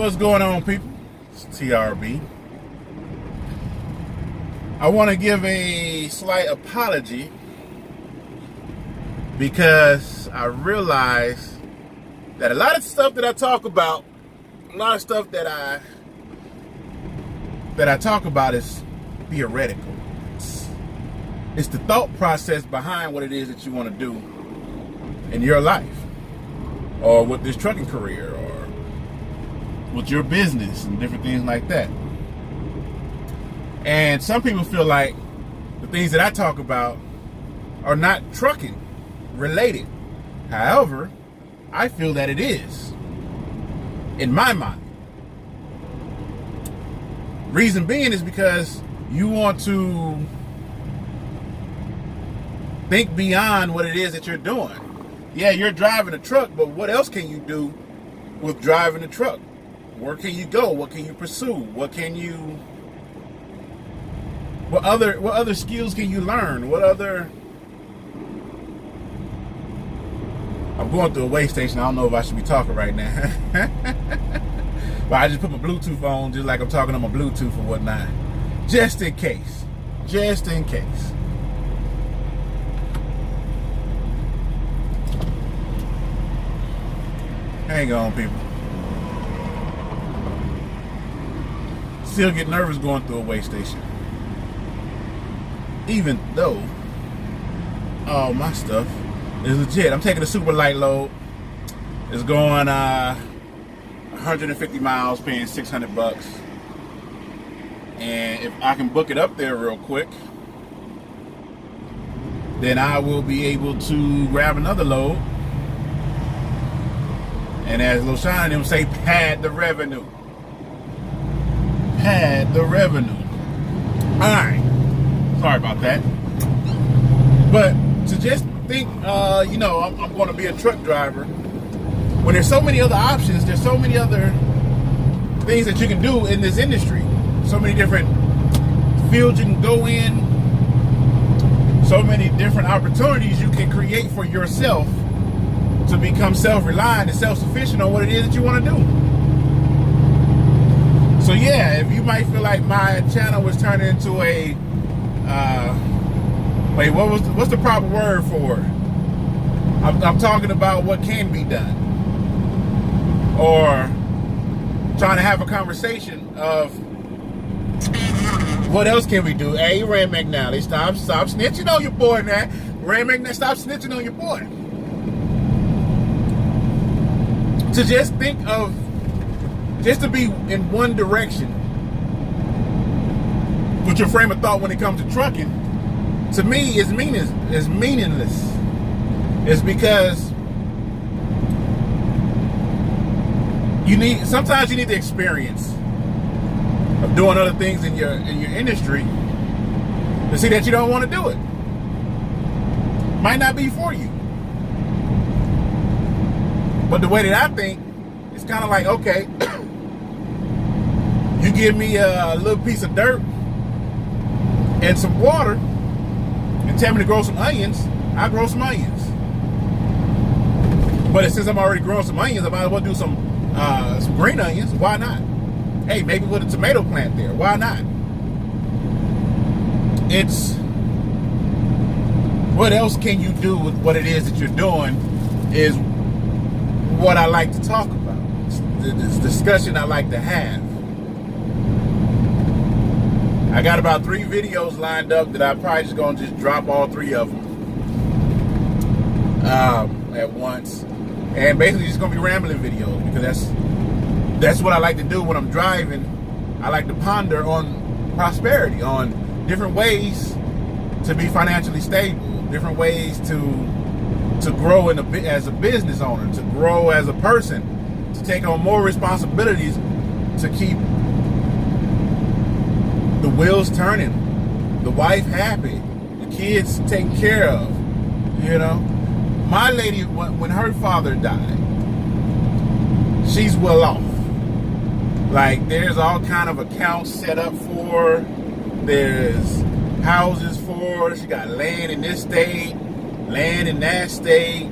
What's going on, people? It's TRB. I want to give a slight apology because I realize that a lot of stuff that I talk about, a lot of stuff that I talk about is theoretical. It's the thought process behind what it is that you want to do in your life, or with this trucking career, or with your business and different things like that. And some people feel like the things that I talk about are not trucking related. However, I feel that it is, in my mind. Reason being is because you want to think beyond what it is that you're doing. Yeah, you're driving a truck, but what else can you do with driving a truck? Where can you go? What can you pursue? What other skills can you learn? I'm going through a way station. I don't know if I should be talking right now. But I just put my Bluetooth on just like I'm talking on my Bluetooth or whatnot. Just in case. Just in case. Hang on, people. Still get nervous going through a way station. Even though all my stuff is legit. I'm taking a super light load. It's going 150 miles, paying $600. And if I can book it up there real quick, then I will be able to grab another load. And as LoShine and them say, pad the revenue. Pad the revenue. Alright. Sorry about that. But to just think, I'm going to be a truck driver, when there's so many other options, there's so many other things that you can do in this industry. So many different fields you can go in. So many different opportunities you can create for yourself to become self-reliant and self-sufficient on what it is that you want to do. So yeah, if you might feel like my channel was turning into a what's the proper word for it? I'm talking about what can be done, or trying to have a conversation of what else can we do. Hey, Ram McNally, stop snitching on your boy now. Ram McNally, stop snitching on your boy. To just think of, just to be in one direction with your frame of thought when it comes to trucking, to me is meaningless. It's because sometimes you need the experience of doing other things in your industry to see that you don't want to do it. Might not be for you. But the way that I think, it's kind of like, okay, you give me a little piece of dirt and some water and tell me to grow some onions, I'll grow some onions. But since I'm already growing some onions, I might as well do some green onions. Why not? Hey, maybe with a tomato plant there. Why not? It's what else can you do with what it is that you're doing is what I like to talk about. It's this discussion I like to have. I got about 3 videos lined up that I'm probably just gonna just drop all 3 of them at once, and basically just gonna be rambling videos, because that's what I like to do when I'm driving. I like to ponder on prosperity, on different ways to be financially stable, different ways to grow as a business owner, to grow as a person, to take on more responsibilities, to keep the wheels turning, the wife happy, the kids taken care of. My lady, when her father died, she's well off. Like, there's all kind of accounts set up for her. There's houses for her. She got land in this state, land in that state.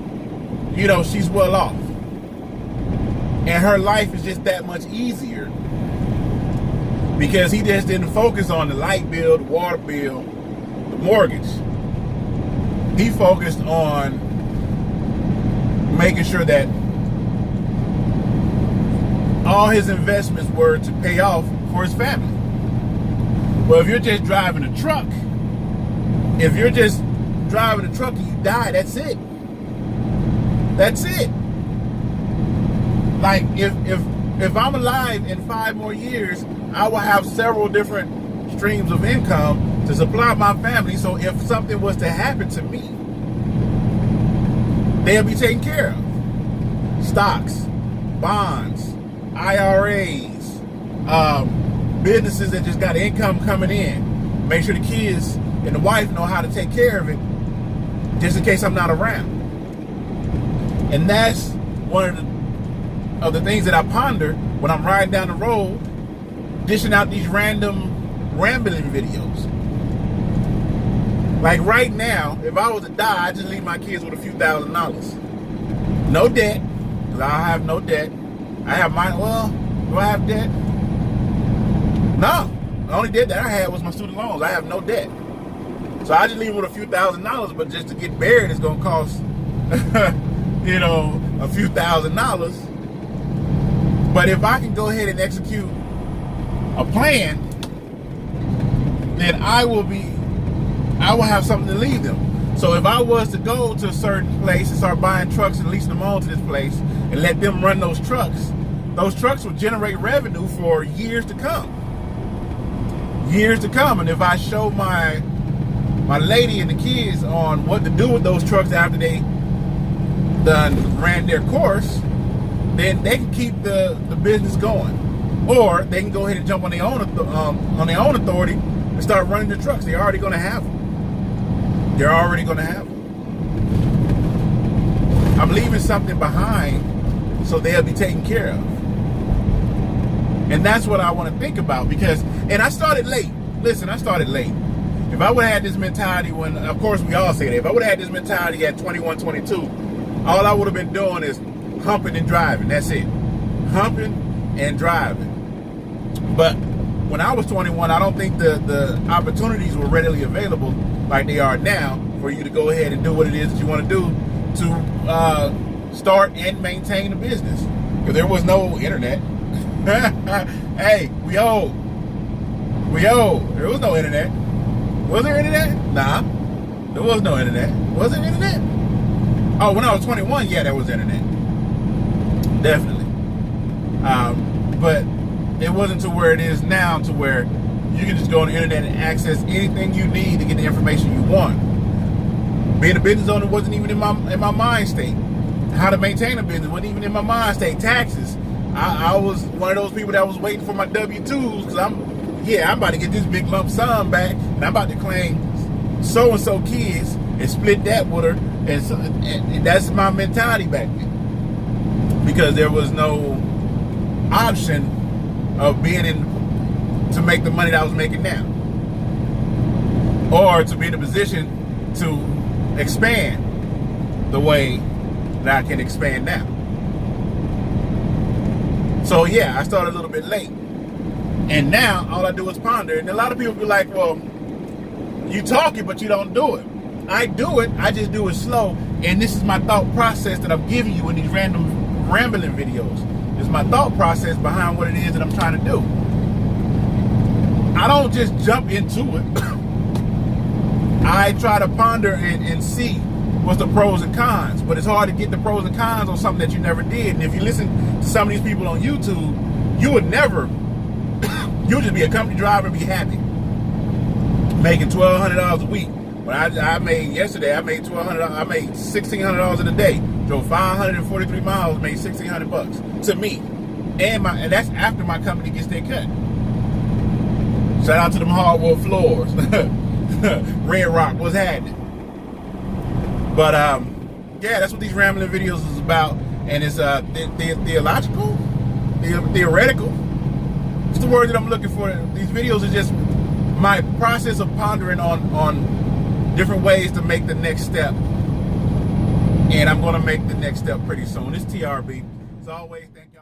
She's well off. And her life is just that much easier because he just didn't focus on the light bill, the water bill, the mortgage. He focused on making sure that all his investments were to pay off for his family. Well, if you're just driving a truck, and you die, that's it. That's it. Like, if I'm alive in 5 more years, I will have several different streams of income to supply my family. So if something was to happen to me, they'll be taken care of. Stocks, bonds, IRAs, businesses that just got income coming in. Make sure the kids and the wife know how to take care of it, just in case I'm not around. And that's one of the things that I ponder when I'm riding down the road, dishing out these random rambling videos. Like right now, if I was to die, I'd just leave my kids with a few $1,000s. No debt, because I have no debt. I have mine. Well, do I have debt? No. The only debt that I had was my student loans. I have no debt. So I just leave with a few $1,000s, but just to get buried is going to cost, a few $1,000s. But if I can go ahead and execute a plan, then I will have something to leave them. So if I was to go to a certain place and start buying trucks and leasing them on to this place and let them run those trucks will generate revenue for years to come. Years to come. And if I show my lady and the kids on what to do with those trucks after they ran their course, then they can keep the business going. Or they can go ahead and jump on their own authority and start running the trucks. They're already going to have them. I'm leaving something behind so they'll be taken care of. And that's what I want to think about and I started late. Listen, I started late. If I would have had this mentality when, of course we all say that, if I would have had this mentality at 21, 22, all I would have been doing is humping and driving. That's it. Humping and driving. But when I was 21, I don't think the opportunities were readily available like they are now for you to go ahead and do what it is that you want to do to start and maintain a business. Because there was no internet. Hey, we old. There was no internet. Was there internet? Nah. There was no internet. Was there internet? Oh, when I was 21, yeah, there was internet. Definitely. But it wasn't to where it is now, to where you can just go on the internet and access anything you need to get the information you want. Being a business owner wasn't even in my mind state. How to maintain a business wasn't even in my mind state. Taxes. I was one of those people that was waiting for my W-2s because I'm about to get this big lump sum back, and I'm about to claim so-and-so kids and split that with her. And that's my mentality back then. Because there was no option of being to make the money that I was making now. Or to be in a position to expand the way that I can expand now. So yeah, I started a little bit late. And now all I do is ponder. And a lot of people be like, well, you talk it, but you don't do it. I do it, I just do it slow. And this is my thought process that I'm giving you in these random rambling videos. It's my thought process behind what it is that I'm trying to do. I don't just jump into it. I try to ponder and see what's the pros and cons. But it's hard to get the pros and cons on something that you never did. And if you listen to some of these people on YouTube, you would never, you'll just be a company driver and be happy. Making $1,200 a week. When I made yesterday, I made $1,600 in a day. Drove 543 miles, made $1,600 to me. And that's after my company gets their cut. Shout out to them hardwood floors. Red Rock, what's happening? But yeah, that's what these rambling videos is about. And it's theological, theoretical. What's the word that I'm looking for? These videos are just my process of pondering on different ways to make the next step. And I'm going to make the next step pretty soon. It's TRB. As always, thank y'all.